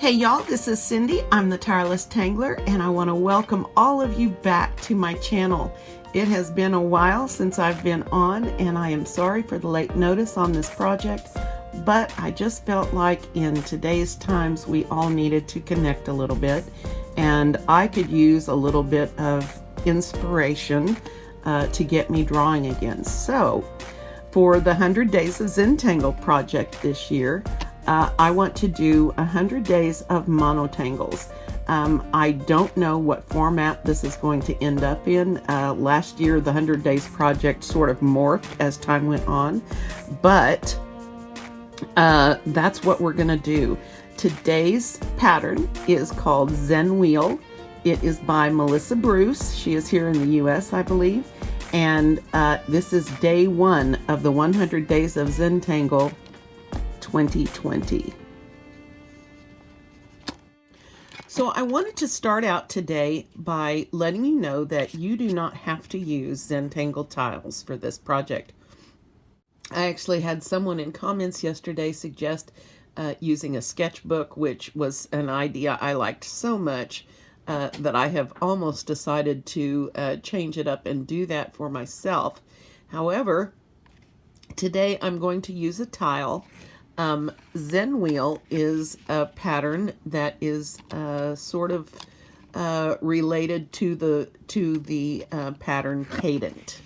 Hey y'all, this is Cindy. I'm the Tireless Tangler, and I want to welcome all of you back to my channel. It has been a while since I've been on, and I am sorry for the late notice on this project, but I just felt like in today's times we all needed to connect a little bit, and I could use a little bit of inspiration to get me drawing again. So for the 100 Days of Zentangle project this year, I want to do 100 days of monotangles. I don't know what format this is going to end up in. Last year, the 100 Days project sort of morphed as time went on, but that's what we're going to do. Today's pattern is called Zenwheel. It is by Melissa Bruce. She is here in the US, I believe. And this is day one of the 100 Days of Zentangle 2020. So I wanted to start out today by letting you know that you do not have to use Zentangle tiles for this project. I actually had someone in comments yesterday suggest using a sketchbook, which was an idea I liked so much that I have almost decided to change it up and do that for myself. However, today I'm going to use a tile. Zenwheel is a pattern that is sort of related to the pattern Cadent.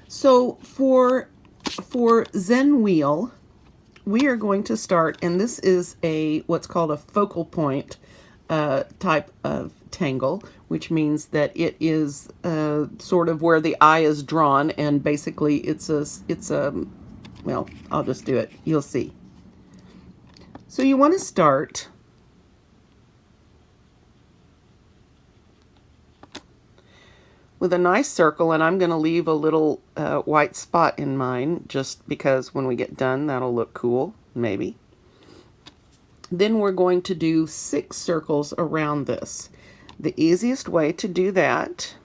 So for Zenwheel, we are going to start, and this is what's called a focal point type of tangle, which means that it is sort of where the eye is drawn, and basically it's a well, I'll just do it. You'll see. So you want to start with a nice circle, and I'm going to leave a little white spot in mine just because when we get done that'll look cool, maybe. Then we're going to do 6 circles around this. The easiest way to do that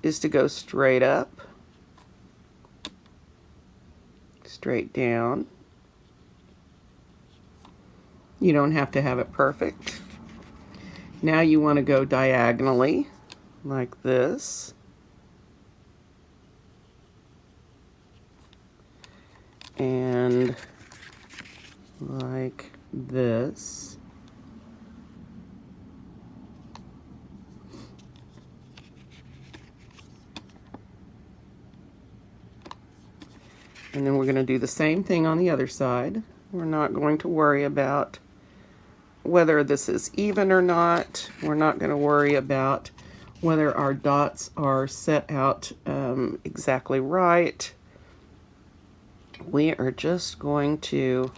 is to go straight up, straight down. You don't have to have it perfect. Now you want to go diagonally like this. And like this. And then we're going to do the same thing on the other side. We're not going to worry about whether this is even or not. We're not going to worry about whether our dots are set out exactly right. We are just going to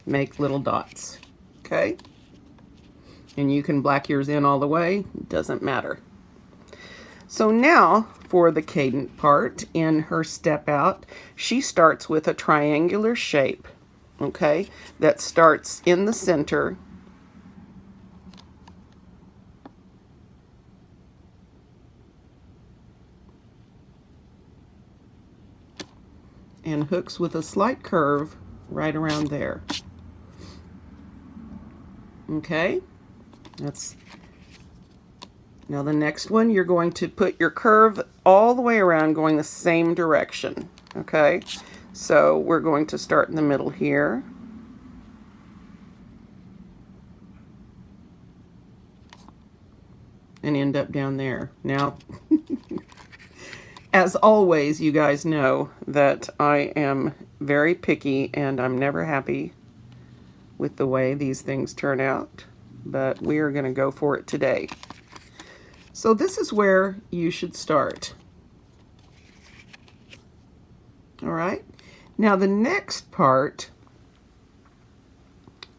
make little dots, okay? And you can black yours in all the way, doesn't matter. So now for the Cadent part, in her step out, she starts with a triangular shape, okay, that starts in the center and hooks with a slight curve right around there. Okay, now the next one, you're going to put your curve all the way around going the same direction, okay? So we're going to start in the middle here. And end up down there. Now, as always, you guys know that I am very picky and I'm never happy with the way these things turn out, but we are going to go for it today. So this is where you should start. All right. Now the next part,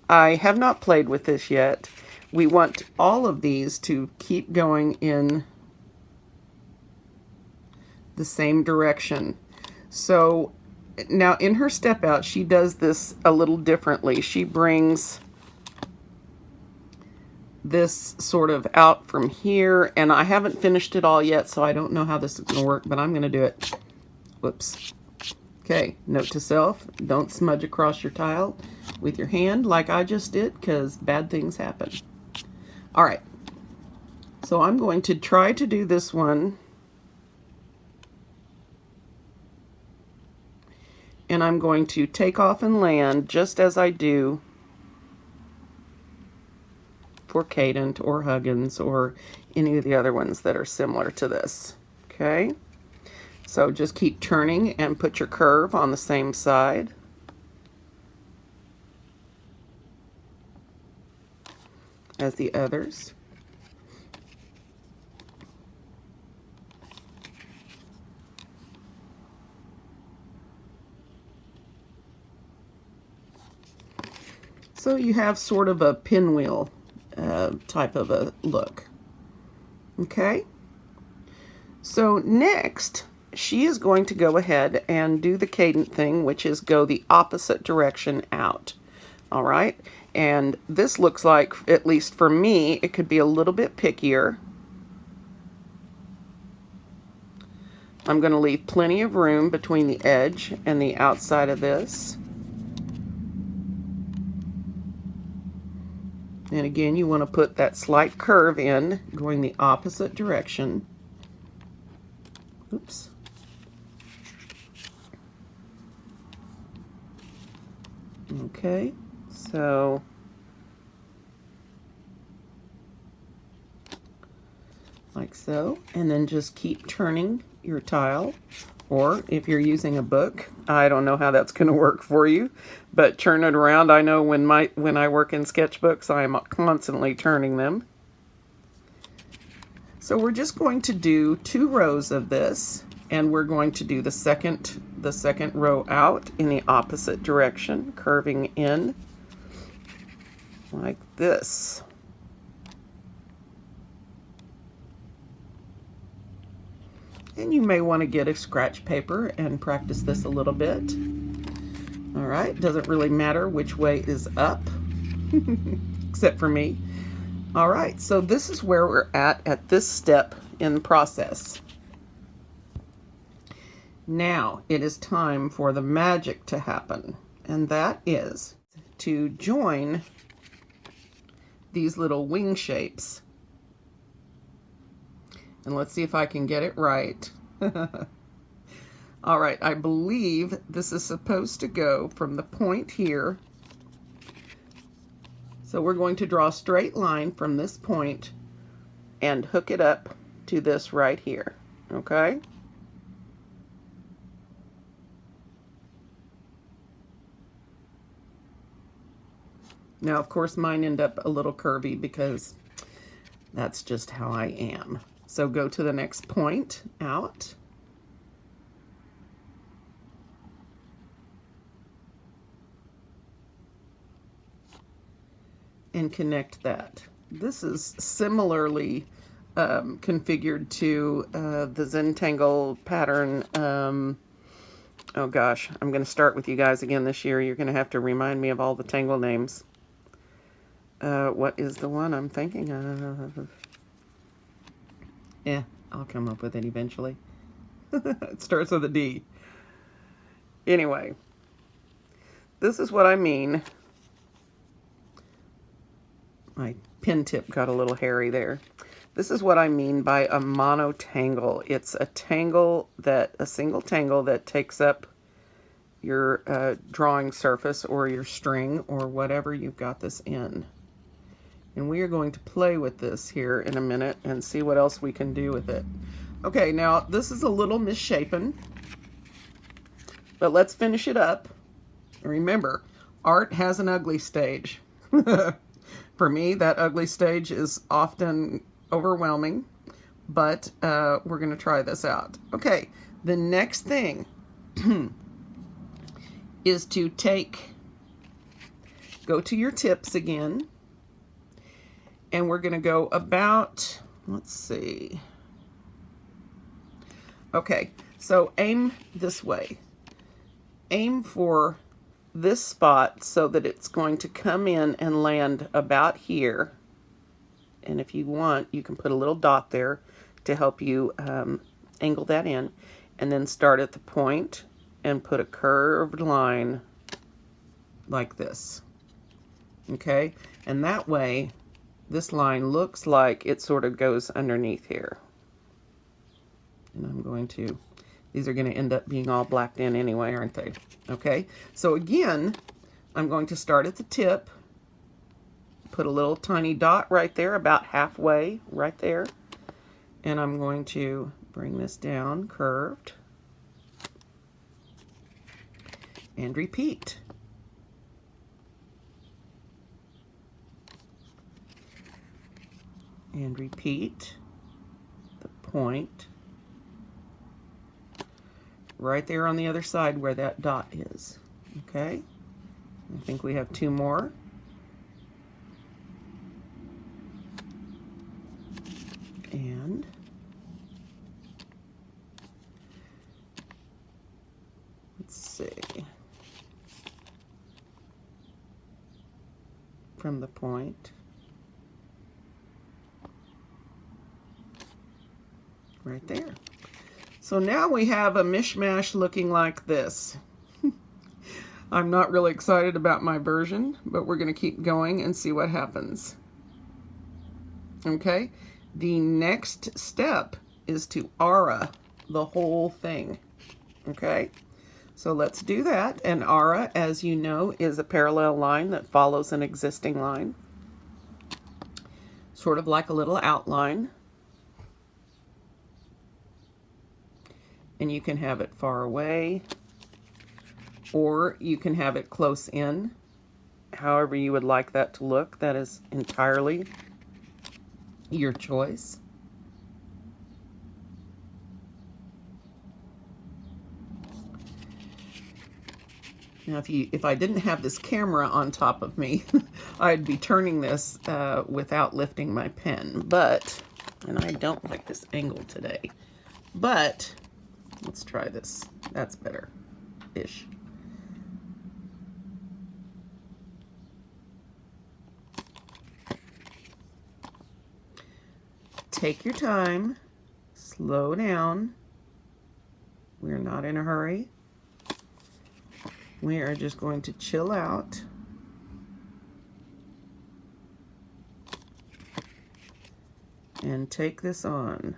I have not played with this yet. We want all of these to keep going in the same direction. So now in her step out, she does this a little differently. She brings this sort of out from here, and I haven't finished it all yet, so I don't know how this is going to work, but I'm going to do it. Whoops. Okay, note to self, don't smudge across your tile. with your hand like I just did, because bad things happen. All right, so I'm going to try to do this one, and I'm going to take off and land just as I do for Cadent or Huggins or any of the other ones that are similar to this. Okay, so just keep turning and put your curve on the same side. As the others. So you have sort of a pinwheel type of a look. Okay? So next, she is going to go ahead and do the Cadent thing, which is go the opposite direction out. All right? And this looks like, at least for me, it could be a little bit pickier. I'm going to leave plenty of room between the edge and the outside of this. And again, you want to put that slight curve in, going the opposite direction. Oops. Okay, so like so, and then just keep turning your tile, or if you're using a book, I don't know how that's going to work for you, but turn it around. I know when I work in sketchbooks, I am constantly turning them. So we're just going to do 2 rows of this, and we're going to do the second row out in the opposite direction, curving in like this. And you may want to get a scratch paper and practice this a little bit. All right, doesn't really matter which way is up, except for me. All right, so this is where we're at this step in the process. Now it is time for the magic to happen, and that is to join these little wing shapes. And let's see if I can get it right. All right, I believe this is supposed to go from the point here. So we're going to draw a straight line from this point and hook it up to this right here, okay? Now, of course, mine end up a little curvy because that's just how I am. So go to the next point out. And connect that. This is similarly configured to the Zentangle pattern. Oh gosh, I'm going to start with you guys again this year. You're going to have to remind me of all the tangle names. What is the one I'm thinking of? Yeah, I'll come up with it eventually. It starts with a D. Anyway, this is what I mean. My pen tip got a little hairy there. This is what I mean by a monotangle. It's a tangle a single tangle that takes up your drawing surface or your string or whatever you've got this in. And we are going to play with this here in a minute and see what else we can do with it. Okay, now this is a little misshapen, but let's finish it up. Remember, art has an ugly stage. For me, that ugly stage is often overwhelming, but we're going to try this out. Okay, the next thing is to go to your tips again, and we're going to go about, let's see. Okay, so aim this way. Aim for this spot so that it's going to come in and land about here. And if you want, you can put a little dot there to help you angle that in. And then start at the point and put a curved line like this. Okay, and that way this line looks like it sort of goes underneath here. And I'm going to, these are going to end up being all blacked in anyway, aren't they? Okay, so again, I'm going to start at the tip, put a little tiny dot right there, about halfway right there, and I'm going to bring this down curved and repeat. And repeat the point right there on the other side where that dot is. Okay, I think we have two more. And let's see, from the point right there. So now we have a mishmash looking like this. I'm not really excited about my version, but we're going to keep going and see what happens. Okay, the next step is to aura the whole thing. Okay, so let's do that. And aura, as you know, is a parallel line that follows an existing line, sort of like a little outline. And you can have it far away, or you can have it close in, however you would like that to look. That is entirely your choice. Now, if I didn't have this camera on top of me, I'd be turning this without lifting my pen. But, and I don't like this angle today, but let's try this. That's better-ish. Take your time, slow down. We're not in a hurry. We are just going to chill out. And take this on.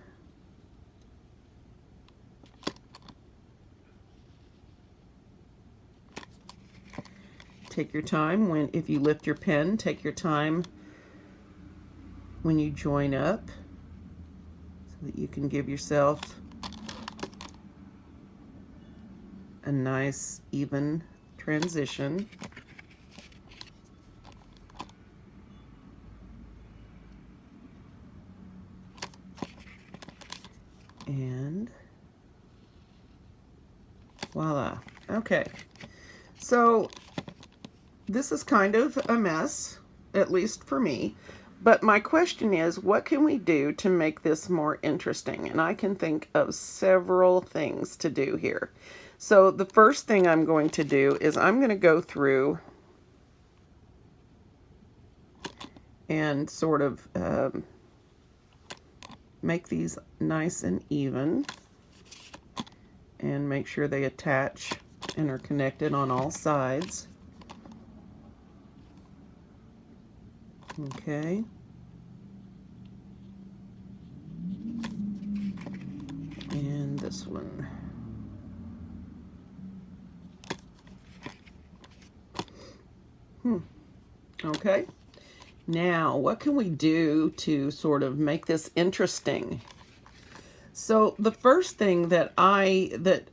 Take your time if you lift your pen, take your time when you join up so that you can give yourself a nice, even transition. And voila. Okay. So this is kind of a mess, at least for me. But my question is, what can we do to make this more interesting? And I can think of several things to do here. So the first thing I'm going to do is I'm going to go through and sort of make these nice and even and make sure they attach and are connected on all sides. Okay. And this one. Okay. Now, what can we do to sort of make this interesting? So the first thing that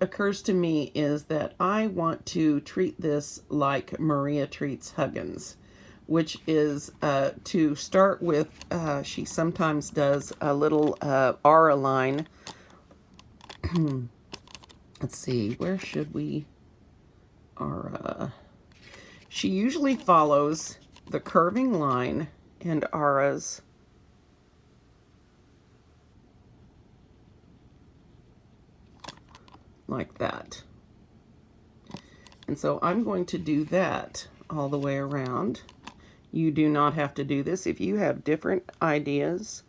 occurs to me is that I want to treat this like Maria treats Huggins, which is to start with, she sometimes does a little aura line. Let's see, where should we aura? She usually follows the curving line and auras like that. And so I'm going to do that all the way around. You do not have to do this. If you have different ideas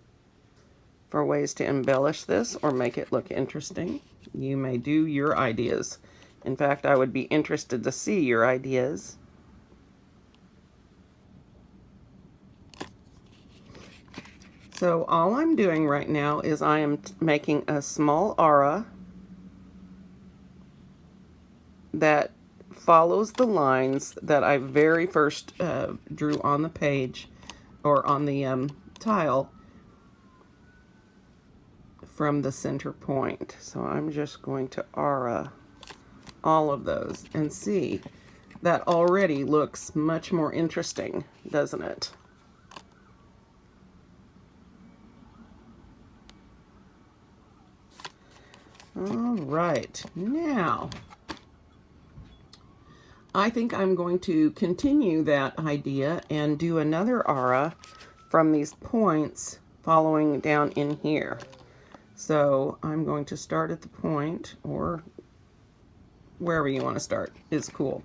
for ways to embellish this or make it look interesting, you may do your ideas. In fact, I would be interested to see your ideas. So all I'm doing right now is I am making a small aura that follows the lines that I very first drew on the page or on the tile from the center point. So I'm just going to aura all of those and see. That already looks much more interesting, doesn't it? All right, now I think I'm going to continue that idea and do another aura from these points following down in here. So I'm going to start at the point, or wherever you want to start is cool.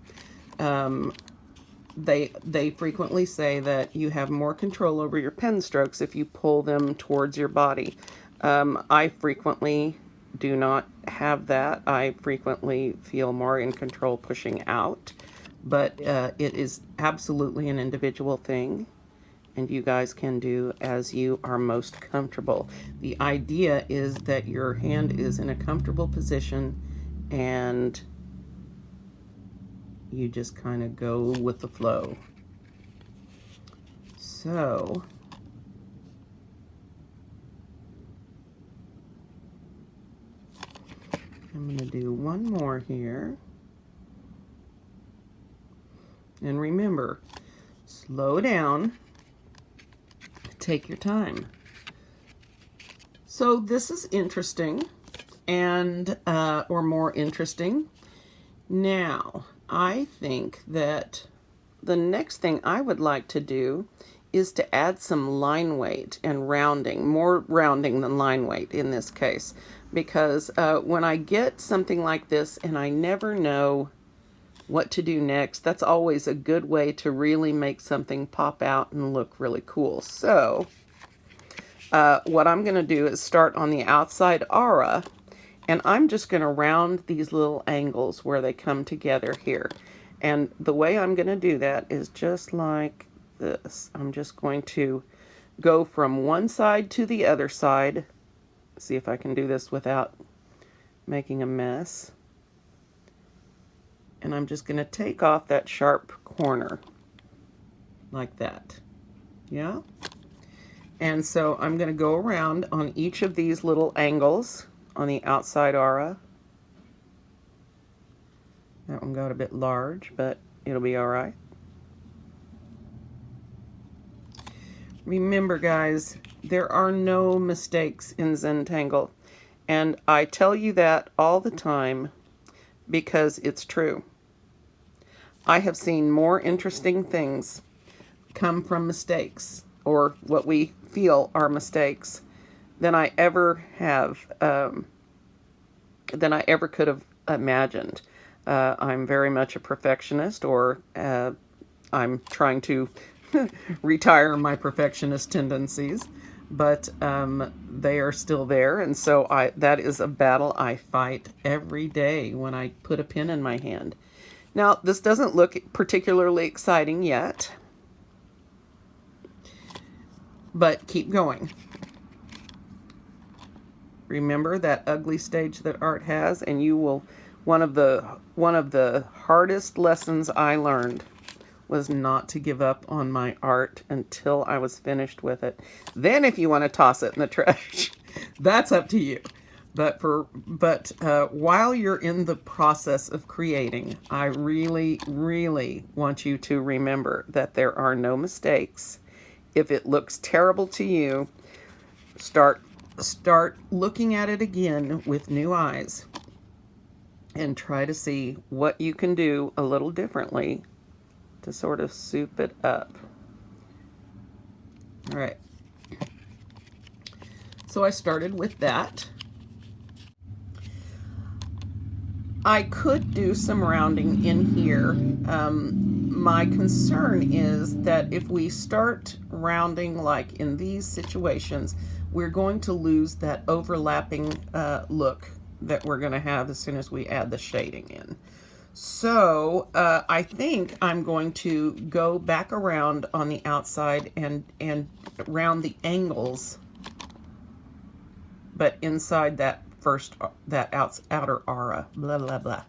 They frequently say that you have more control over your pen strokes if you pull them towards your body. I frequently do not have that. I frequently feel more in control pushing out, but it is absolutely an individual thing, and you guys can do as you are most comfortable. The idea is that your hand is in a comfortable position and you just kind of go with the flow. So I'm going to do one more here. And remember, slow down, take your time. So this is interesting, and or more interesting. Now, I think that the next thing I would like to do is to add some line weight and rounding, more rounding than line weight in this case, because when I get something like this and I never know what to do next, that's always a good way to really make something pop out and look really cool. So what I'm going to do is start on the outside aura, and I'm just going to round these little angles where they come together here. And the way I'm going to do that is just like this. I'm just going to go from one side to the other side. See if I can do this without making a mess. And I'm just going to take off that sharp corner like that. Yeah? And so I'm going to go around on each of these little angles on the outside aura. That one got a bit large, but it'll be all right. Remember, guys, there are no mistakes in Zentangle. And I tell you that all the time because it's true. I have seen more interesting things come from mistakes, or what we feel are mistakes, than I ever have, than I ever could have imagined. I'm very much a perfectionist, or I'm trying to retire my perfectionist tendencies, but they are still there, and so that is a battle I fight every day when I put a pen in my hand. Now, this doesn't look particularly exciting yet, but keep going. Remember that ugly stage that art has, and you will. One of the hardest lessons I learned was not to give up on my art until I was finished with it. Then, if you want to toss it in the trash, that's up to you. But while you're in the process of creating, I really, really want you to remember that there are no mistakes. If it looks terrible to you, start looking at it again with new eyes and try to see what you can do a little differently to sort of soup it up. All right. So I started with that. I could do some rounding in here. My concern is that if we start rounding like in these situations, we're going to lose that overlapping look that we're going to have as soon as we add the shading in. So I think I'm going to go back around on the outside and round the angles but inside that outer aura, blah, blah, blah,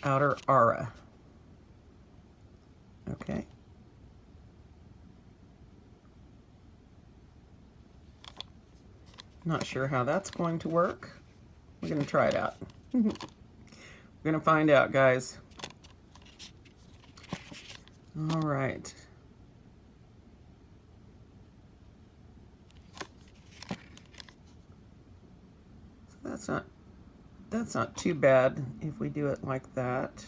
outer aura. Okay. Not sure how that's going to work. We're going to try it out. We're going to find out, guys. All right. So that's not too bad if we do it like that.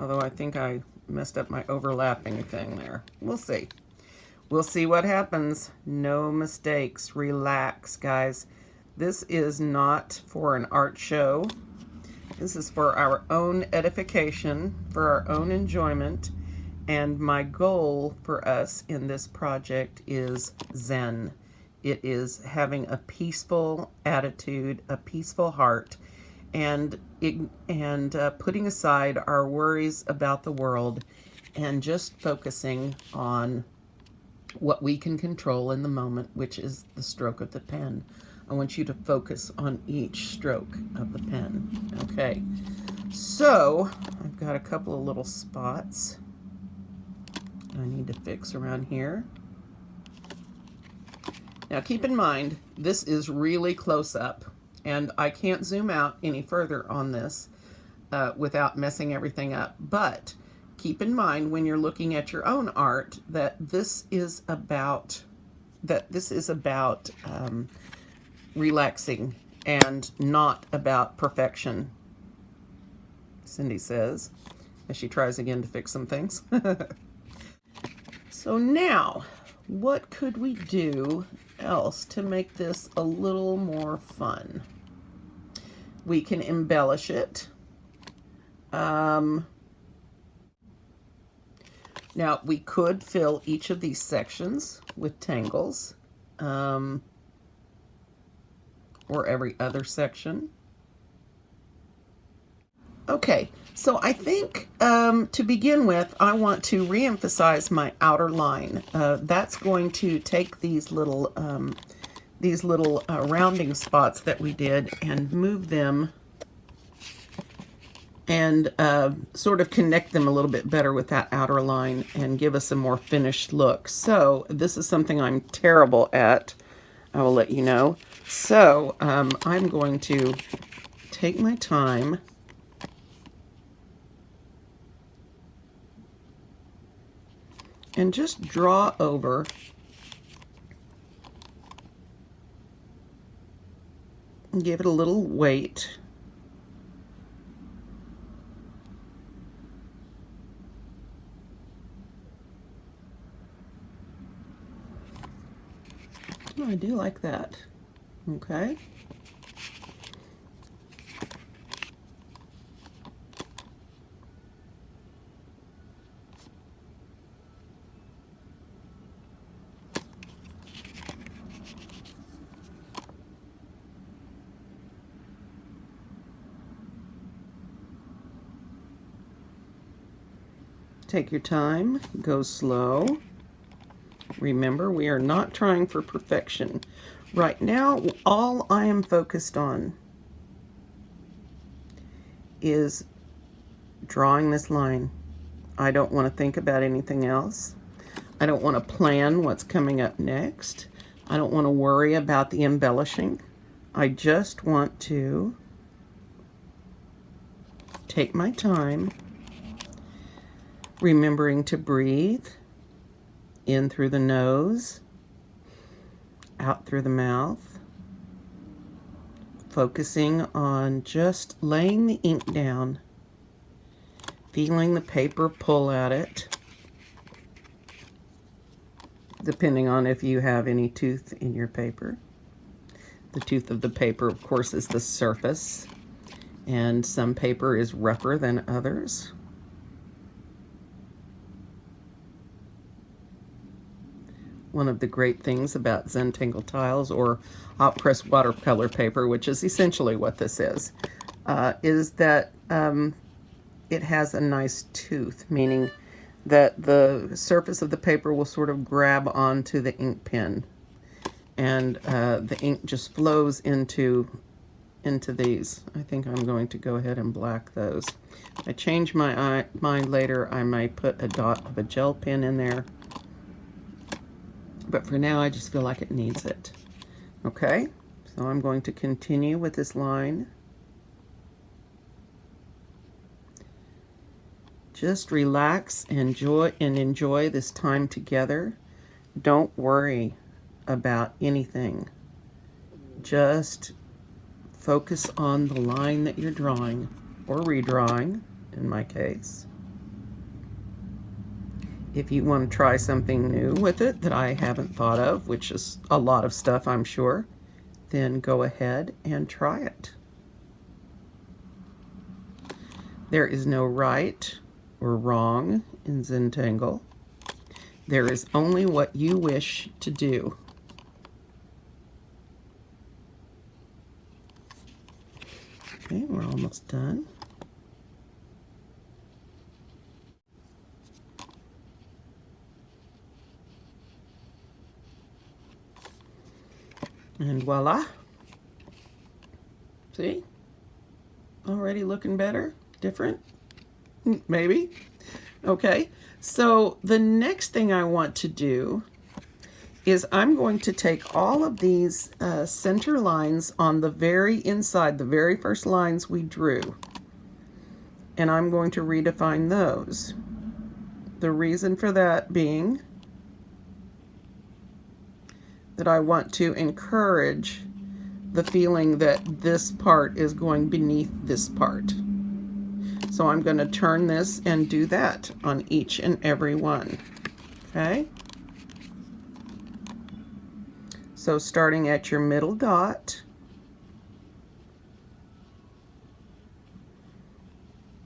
Although I think I messed up my overlapping thing there. We'll see. We'll see what happens. No mistakes. Relax, guys. This is not for an art show. This is for our own edification, for our own enjoyment. And my goal for us in this project is Zen. It is having a peaceful attitude, a peaceful heart, and putting aside our worries about the world and just focusing on what we can control in the moment, which is the stroke of the pen. I want you to focus on each stroke of the pen. Okay, so I've got a couple of little spots I need to fix around here. Now keep in mind, this is really close up, and I can't zoom out any further on this without messing everything up. But keep in mind when you're looking at your own art that this is about relaxing and not about perfection, Cindy says, as she tries again to fix some things. So now, what could we do else to make this a little more fun? We can embellish it. Now, we could fill each of these sections with tangles, or every other section. Okay, so I think to begin with, I want to re-emphasize my outer line. That's going to take these little rounding spots that we did and move them and sort of connect them a little bit better with that outer line and give us a more finished look. So this is something I'm terrible at. I will let you know. So I'm going to take my time and just draw over and give it a little weight. Oh, I do like that. Okay. Take your time, go slow. Remember, we are not trying for perfection. Right now, all I am focused on is drawing this line. I don't want to think about anything else. I don't want to plan what's coming up next. I don't want to worry about the embellishing. I just want to take my time, remembering to breathe in through the nose, out through the mouth, focusing on just laying the ink down, feeling the paper pull at it, depending on if you have any tooth in your paper. The tooth of the paper, of course, is the surface, and some paper is rougher than others. One of the great things about Zentangle tiles or hot press watercolor paper, which is essentially what this is that it has a nice tooth, meaning that the surface of the paper will sort of grab onto the ink pen. and the ink just flows into these. I think I'm going to go ahead and black those. If I change my mind later, I might put a dot of a gel pen in there. But for now, I just feel like it needs it. Okay, so I'm going to continue with this line. Just relax and enjoy this time together. Don't worry about anything. Just focus on the line that you're drawing, or redrawing, in my case. If you want to try something new with it that I haven't thought of, which is a lot of stuff, I'm sure, then go ahead and try it. There is no right or wrong in Zentangle. There is only what you wish to do. Okay, we're almost done. And voila. See? Already looking better? Different? Maybe? Okay. So the next thing I want to do is I'm going to take all of these center lines on the very inside, the very first lines we drew, and I'm going to redefine those. The reason for that being that I want to encourage the feeling that this part is going beneath this part. So I'm going to turn this and do that on each and every one. Okay? So starting at your middle dot,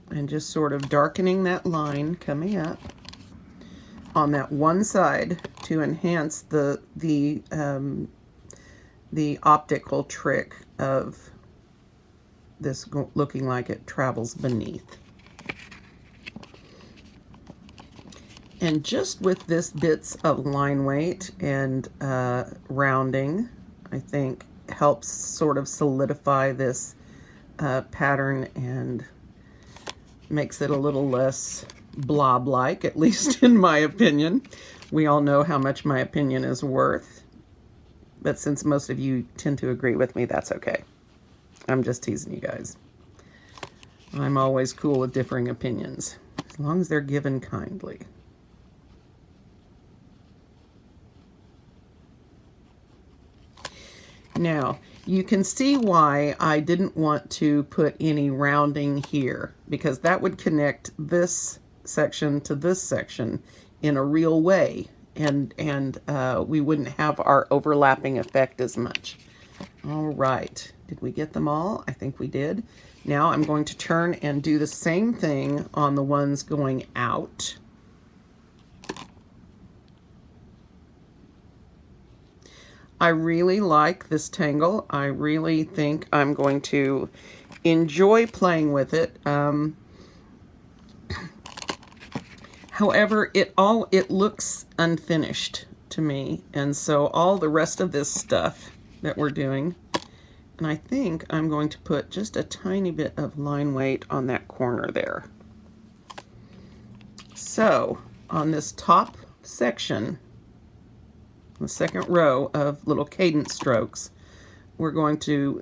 and just sort of darkening that line coming up on that one side to enhance the optical trick of this looking like it travels beneath. And just with this bits of line weight and rounding, I think helps sort of solidify this pattern and makes it a little less blob-like, at least in my opinion. We all know how much my opinion is worth, but since most of you tend to agree with me, that's okay. I'm just teasing you guys. I'm always cool with differing opinions, as long as they're given kindly. Now, you can see why I didn't want to put any rounding here, because that would connect this section to this section in a real way, and we wouldn't have our overlapping effect as much. All right, did we get them all? I think we did. Now I'm going to turn and do the same thing on the ones going out. I really like this tangle. I really think I'm going to enjoy playing with it. However, it looks unfinished to me, and so all the rest of this stuff that we're doing, and I think I'm going to put just a tiny bit of line weight on that corner there. So on this top section, the second row of little cadence strokes, we're going to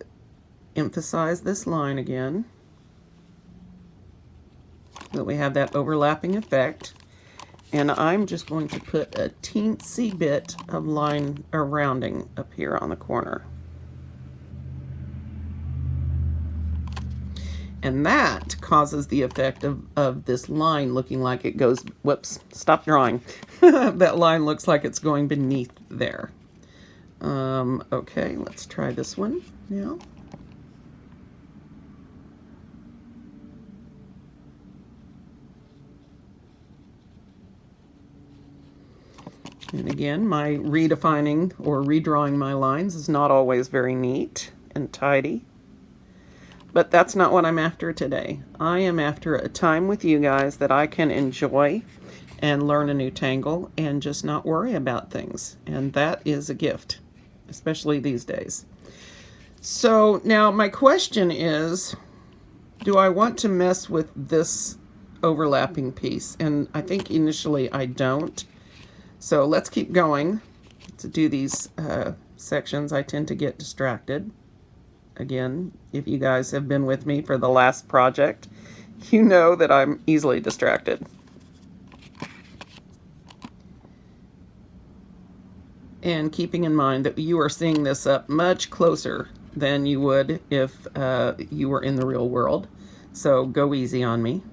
emphasize this line again so that we have that overlapping effect. And I'm just going to put a teensy bit of line or rounding up here on the corner. And that causes the effect of this line looking like it goes, whoops, stop drawing. That line looks like it's going beneath there. Okay, let's try this one now. And again, my redefining or redrawing my lines is not always very neat and tidy. But that's not what I'm after today. I am after a time with you guys that I can enjoy and learn a new tangle and just not worry about things. And that is a gift. especially these days. So now my question is, do I want to mess with this overlapping piece? And I think initially I don't. So let's keep going to do these sections. I tend to get distracted. Again, if you guys have been with me for the last project, you know that I'm easily distracted. And keeping in mind that you are seeing this up much closer than you would if you were in the real world. So go easy on me.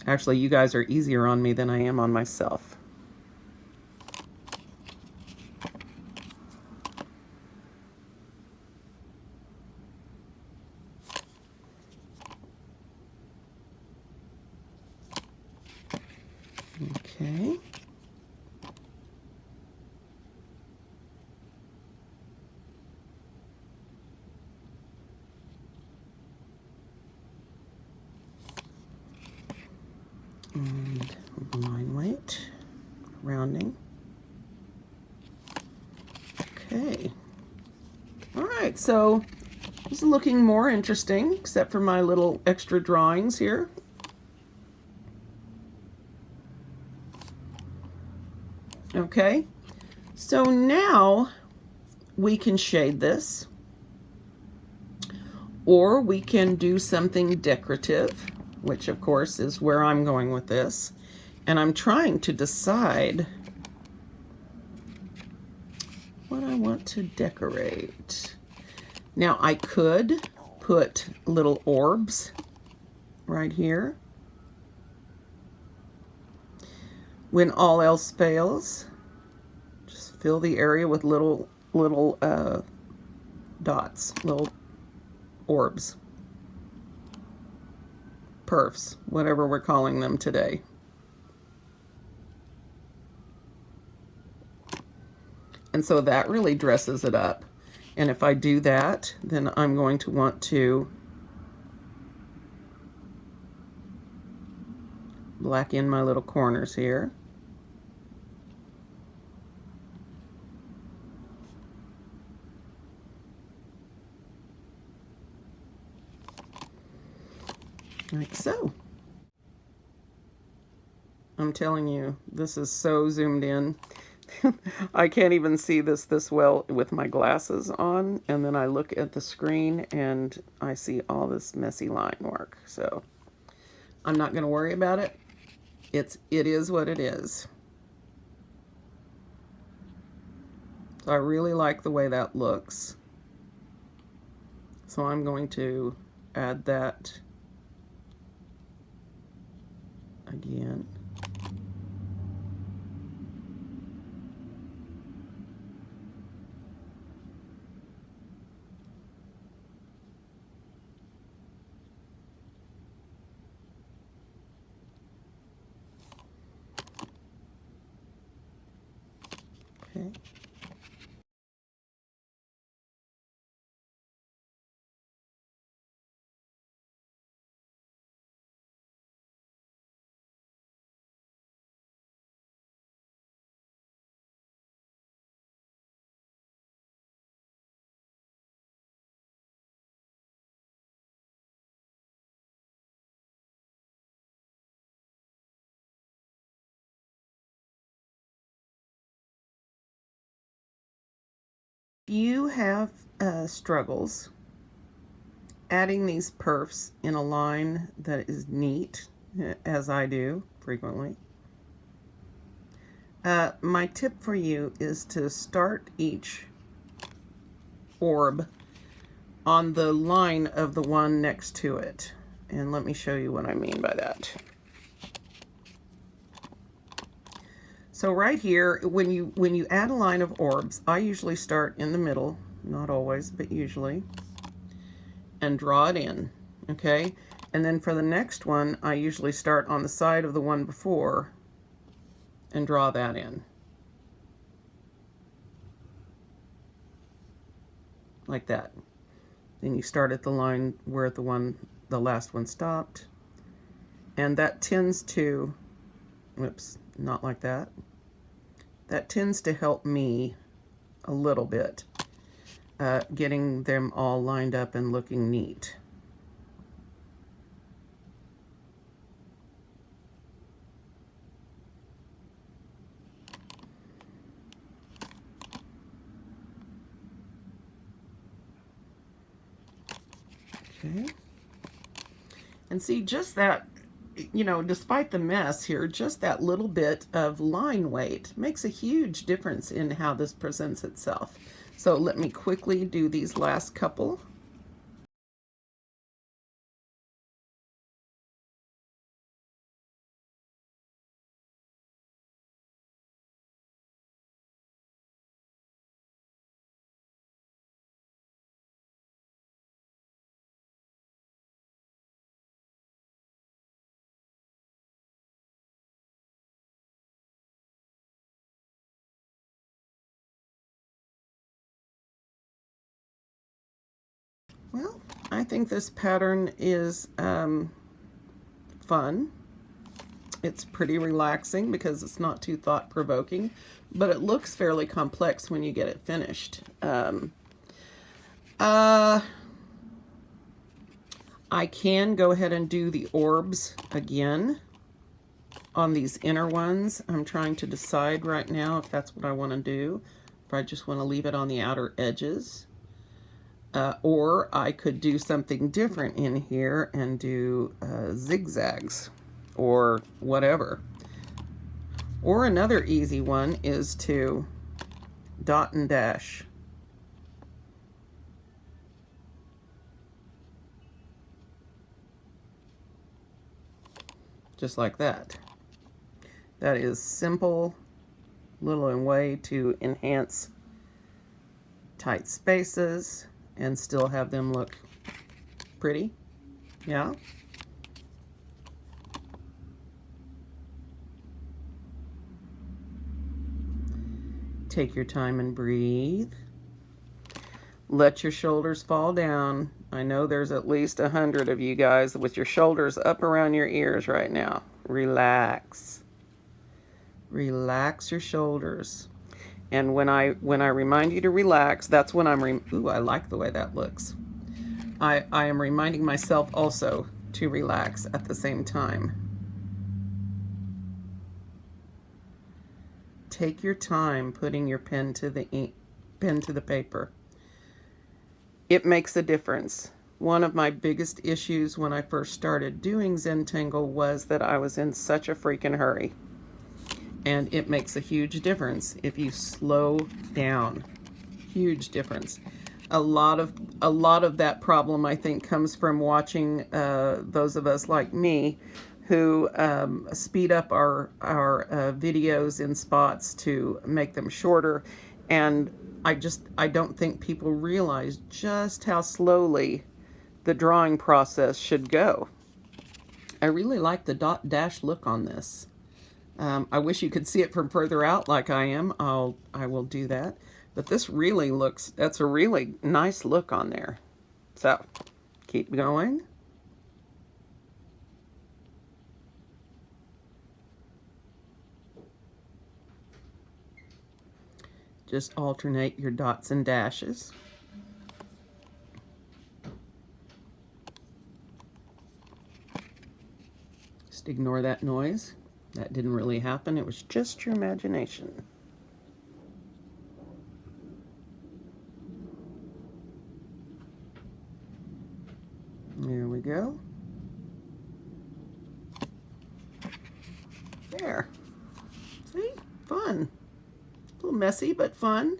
Actually, you guys are easier on me than I am on myself. Okay. And line weight, rounding. Okay. All right, so this is looking more interesting, except for my little extra drawings here. Okay, so now we can shade this, or we can do something decorative, which of course is where I'm going with this. And I'm trying to decide what I want to decorate. Now I could put little orbs right here. When all else fails, just fill the area with little dots, little orbs, perfs, whatever we're calling them today. And so that really dresses it up. And if I do that, then I'm going to want to black in my little corners here. Like so. I'm telling you, this is so zoomed in. I can't even see this well with my glasses on, and then I look at the screen and I see all this messy line work. So I'm not going to worry about it. It is what it is. So I really like the way that looks. So I'm going to add that again. Okay. If you have struggles adding these perfs in a line that is neat, as I do frequently, my tip for you is to start each orb on the line of the one next to it. And let me show you what I mean by that. So right here, when you add a line of orbs, I usually start in the middle, not always, but usually, and draw it in, okay? And then for the next one, I usually start on the side of the one before and draw that in. Like that. Then you start at the line where the last one stopped. And that tends to, whoops, not like that. That tends to help me a little bit getting them all lined up and looking neat. Okay. And see, just that, you know, despite the mess here, just that little bit of line weight makes a huge difference in how this presents itself. So let me quickly do these last couple. Well, I think this pattern is fun. It's pretty relaxing because it's not too thought-provoking, but it looks fairly complex when you get it finished. I can go ahead and do the orbs again on these inner ones. I'm trying to decide right now if that's what I want to do, if I just want to leave it on the outer edges. Or I could do something different in here and do zigzags or whatever. Or another easy one is to dot and dash. Just like that. That is simple little way to enhance tight spaces and still have them look pretty. Yeah. Take your time and breathe. Let your shoulders fall down. I know there's at least 100 of you guys with your shoulders up around your ears right now. Relax. Relax your shoulders. And when I remind you to relax, that's when ooh, I like the way that looks. I am reminding myself also to relax at the same time. Take your time putting your pen to the paper. It makes a difference. One of my biggest issues when I first started doing Zentangle was that I was in such a freaking hurry. And it makes a huge difference if you slow down. Huge difference. A lot of that problem, I think, comes from watching those of us like me who speed up our videos in spots to make them shorter. And I don't think people realize just how slowly the drawing process should go. I really like the dot dash look on this. I wish you could see it from further out like I am. I will do that. But this really looks, that's a really nice look on there. So, keep going. Just alternate your dots and dashes. Just ignore that noise. That didn't really happen. It was just your imagination. There we go. There. See? Fun. A little messy, but fun.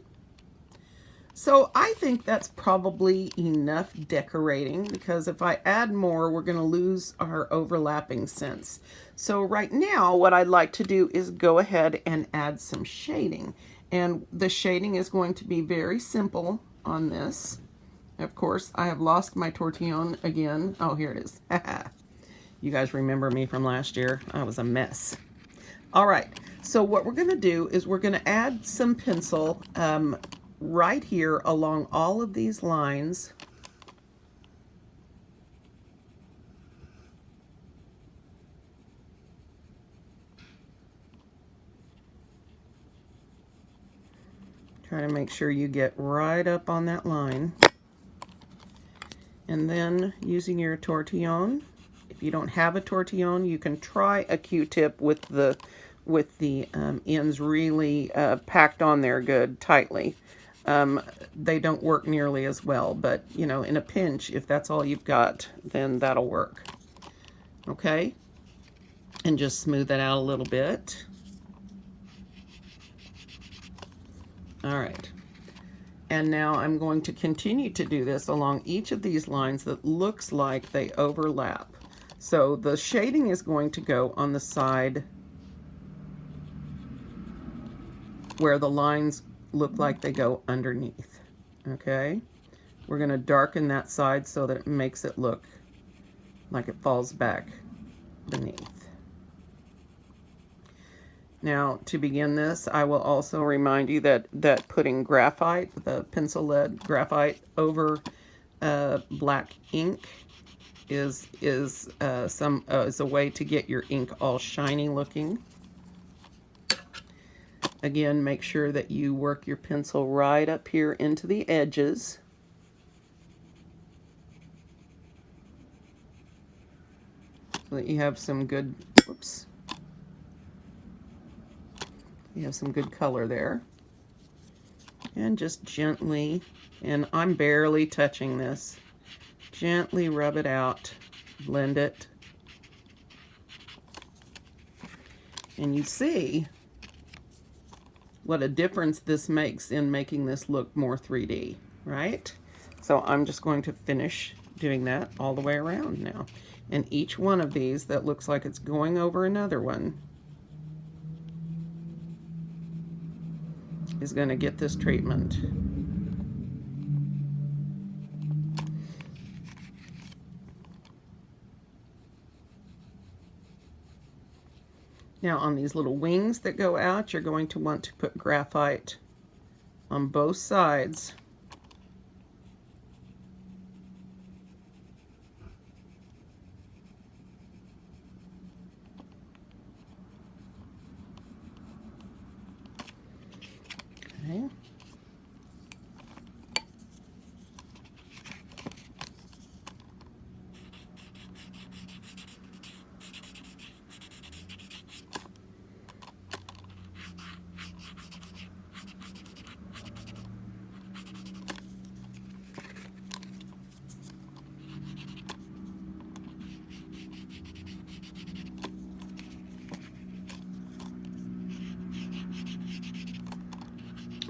So I think that's probably enough decorating, because if I add more, we're going to lose our overlapping sense. So right now, what I'd like to do is go ahead and add some shading. And the shading is going to be very simple on this. Of course, I have lost my tortillon again. Oh, here it is. You guys remember me from last year? I was a mess. All right, so what we're going to do is we're going to add some pencil right here along all of these lines. Try to make sure you get right up on that line. And then using your tortillon, if you don't have a tortillon, you can try a Q-tip with the ends really packed on there good, tightly. They don't work nearly as well, but you know, in a pinch, if that's all you've got, then that'll work. Okay? And just smooth that out a little bit. All right. And now I'm going to continue to do this along each of these lines that looks like they overlap. So the shading is going to go on the side where the lines look like they go underneath. Okay? We're going to darken that side so that it makes it look like it falls back beneath. Now, to begin this, I will also remind you that putting graphite, the pencil lead graphite, over black ink is a way to get your ink all shiny looking. Again, make sure that you work your pencil right up here into the edges. So that you have some good, whoops. You have some good color there. And just gently, and I'm barely touching this, gently rub it out, blend it. And you see what a difference this makes in making this look more 3D, right? So I'm just going to finish doing that all the way around now. And each one of these that looks like it's going over another one is going to get this treatment. Now on these little wings that go out, you're going to want to put graphite on both sides. Okay.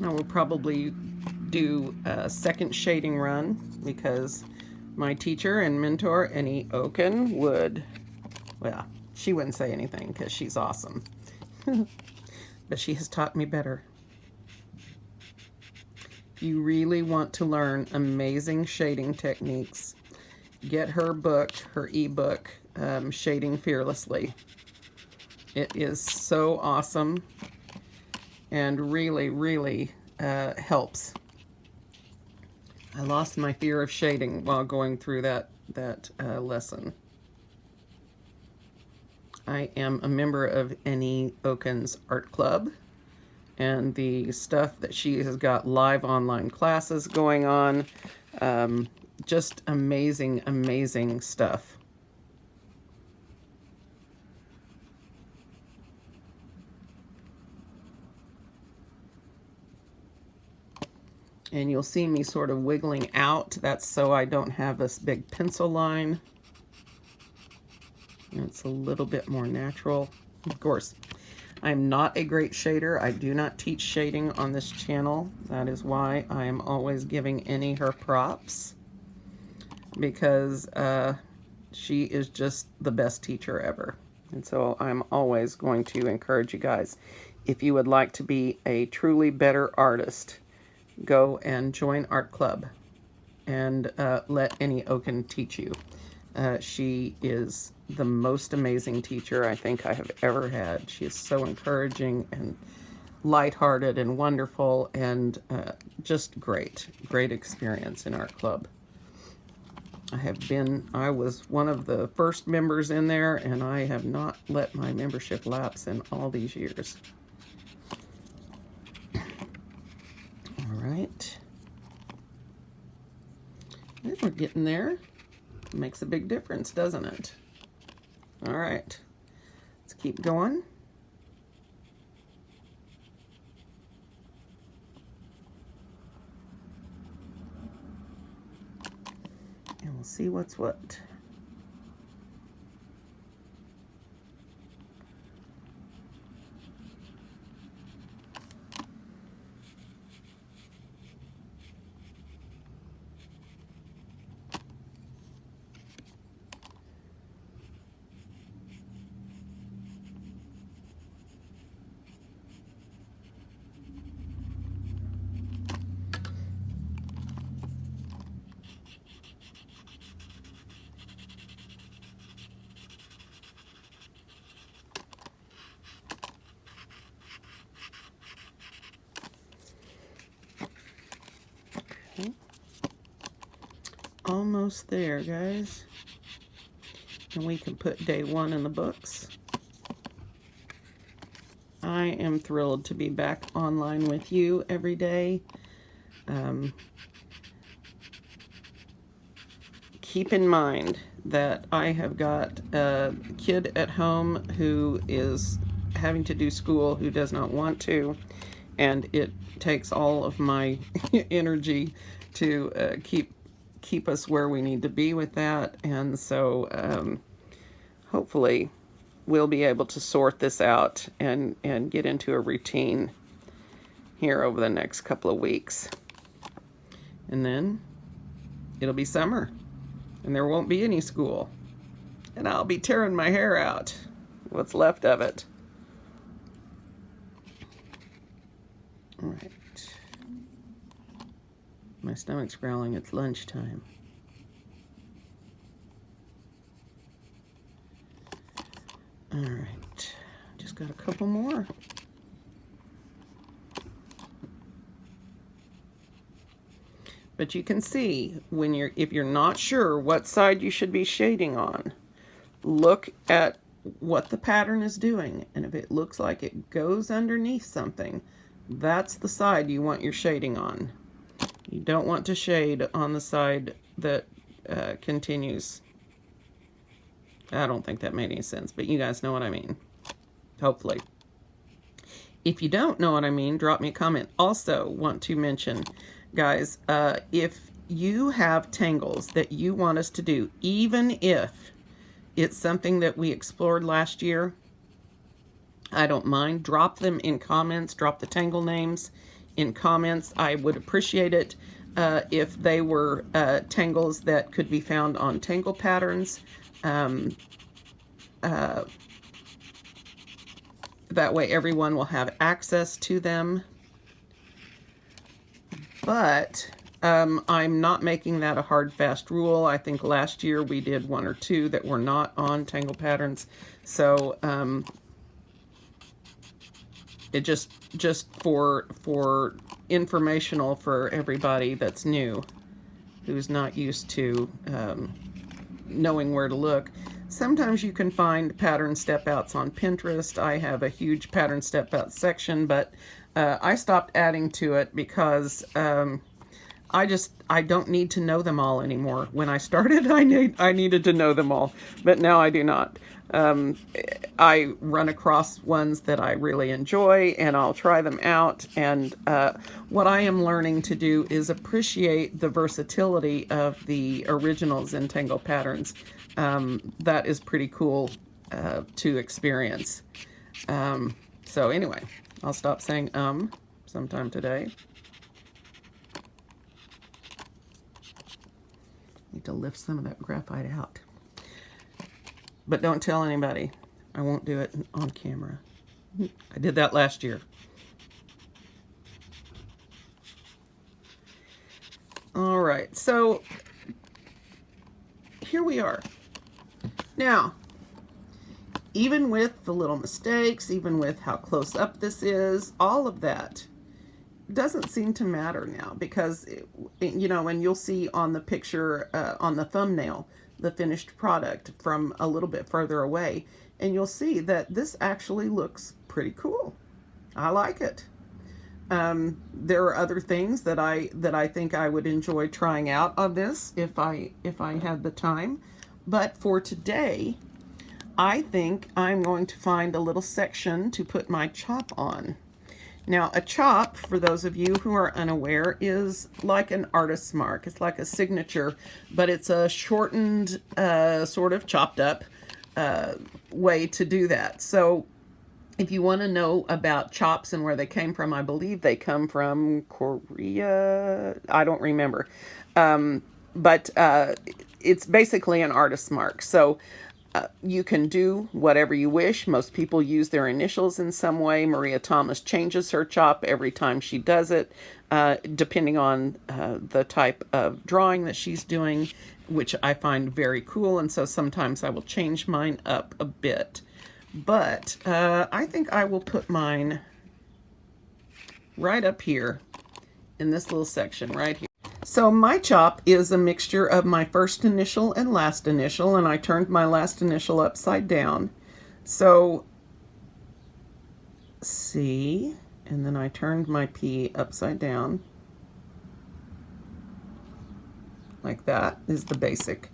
I will probably do a second shading run because my teacher and mentor, Annie Oken, would, well, she wouldn't say anything because she's awesome. But she has taught me better. If you really want to learn amazing shading techniques, get her book, her ebook, Shading Fearlessly. It is so awesome and really, really helps. I lost my fear of shading while going through that lesson. I am a member of Annie Oken's art club, and the stuff that she has got live online classes going on, just amazing, amazing stuff. And you'll see me sort of wiggling out. That's so I don't have this big pencil line. And it's a little bit more natural. Of course, I'm not a great shader. I do not teach shading on this channel. That is why I am always giving Annie her props, because she is just the best teacher ever. And so I'm always going to encourage you guys, if you would like to be a truly better artist, go and join art club and let Annie Oken teach you. She is the most amazing teacher I think I have ever had. She is so encouraging and lighthearted and wonderful, and just great experience in art club. I was one of the first members in there, and I have not let my membership lapse in all these years. we're getting there. Makes a big difference, doesn't it? All right, let's keep going. And we'll see what's what. Almost there, guys. And we can put day 1 in the books. I am thrilled to be back online with you every day. Keep in mind that I have got a kid at home who is having to do school, who does not want to, and it takes all of my energy to keep us where we need to be with that. And so hopefully we'll be able to sort this out and get into a routine here over the next couple of weeks. And then it'll be summer and there won't be any school. And I'll be tearing my hair out, what's left of it. All right. My stomach's growling, it's lunchtime. All right, just got a couple more. But you can see when if you're not sure what side you should be shading on, look at what the pattern is doing. And if it looks like it goes underneath something, that's the side you want your shading on. You don't want to shade on the side that continues. I don't think that made any sense, but you guys know what I mean, hopefully. If you don't know what I mean, drop me a comment. Also want to mention, guys, if you have tangles that you want us to do, even if it's something that we explored last year, I don't mind. Drop them in comments. Drop the tangle names in comments. I would appreciate it if they were tangles that could be found on Tangle Patterns. That way everyone will have access to them. But I'm not making that a hard, fast rule. I think last year we did 1 or 2 that were not on Tangle Patterns. So it just for informational for everybody that's new, who's not used to knowing where to look. Sometimes you can find pattern step outs on Pinterest. I have a huge pattern step out section, but I stopped adding to it because I don't need to know them all anymore. When I started, I needed to know them all, but now I do not. I run across ones that I really enjoy and I'll try them out. And what I am learning to do is appreciate the versatility of the original Zentangle patterns. That is pretty cool to experience. So anyway, I'll stop saying sometime today. Need to lift some of that graphite out. But don't tell anybody. I won't do it on camera. I did that last year. All right, so here we are. Now, even with the little mistakes, even with how close up this is, all of that doesn't seem to matter now because, you know, and you'll see on the picture, on the thumbnail, the finished product from a little bit further away, and you'll see that this actually looks pretty cool. I like it. There are other things that I think I would enjoy trying out on this if I had the time. But for today, I think I'm going to find a little section to put my chop on. Now, a chop, for those of you who are unaware, is like an artist's mark. It's like a signature, but it's a shortened, sort of chopped up way to do that. So if you want to know about chops and where they came from, I believe they come from Korea. I don't remember. But it's basically an artist's mark. So you can do whatever you wish. Most people use their initials in some way. Maria Thomas changes her chop every time she does it, depending on the type of drawing that she's doing, which I find very cool. And so sometimes I will change mine up a bit. But I think I will put mine right up here in this little section right here. So my chop is a mixture of my first initial and last initial, and I turned my last initial upside down. So C, and then I turned my P upside down. Like that is the basic.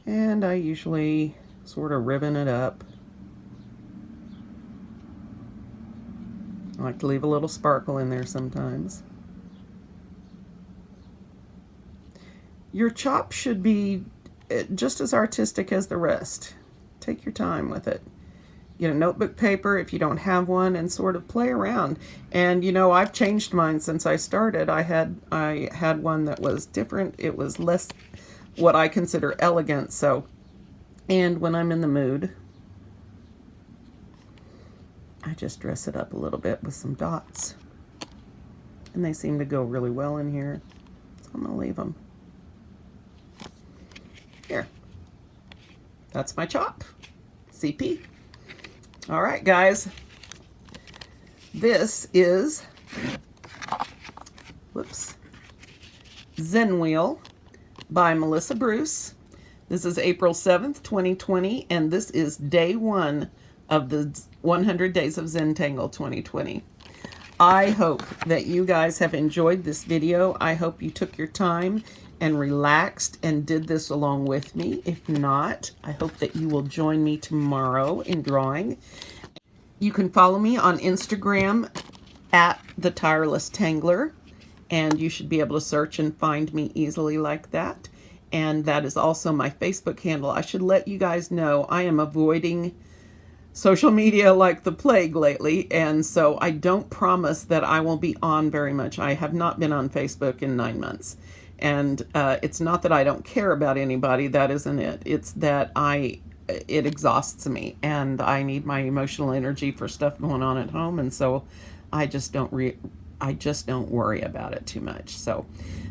And I usually sort of ribbon it up. I like to leave a little sparkle in there sometimes. Your chop should be just as artistic as the rest. Take your time with it. Get a notebook paper if you don't have one and sort of play around. And you know, I've changed mine since I started. I had one that was different. It was less what I consider elegant. So, and when I'm in the mood, I just dress it up a little bit with some dots. And they seem to go really well in here. So I'm going to leave them. Here. That's my chop. CP. All right, guys. This is, Zenwheel by Melissa Bruce. This is April 7th, 2020, and this is day 1 of the 100 Days of Zentangle 2020. I hope that you guys have enjoyed this video. I hope you took your time and relaxed and did this along with me. If not, I hope that you will join me tomorrow in drawing. You can follow me on Instagram at The Tireless Tangler, and you should be able to search and find me easily like that. And that is also my Facebook handle. I should let you guys know I am avoiding social media like the plague lately, and so I don't promise that I will be on very much. I have not been on Facebook in 9 months. And it's not that I don't care about anybody, that isn't it. It's that it exhausts me, and I need my emotional energy for stuff going on at home, and so I just don't worry about it too much. So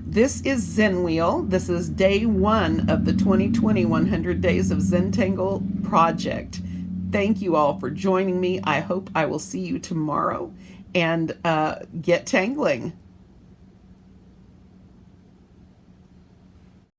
this is Zenwheel. This is day 1 of the 2020 100 Days of Zentangle project. Thank you all for joining me. I hope I will see you tomorrow, and get tangling.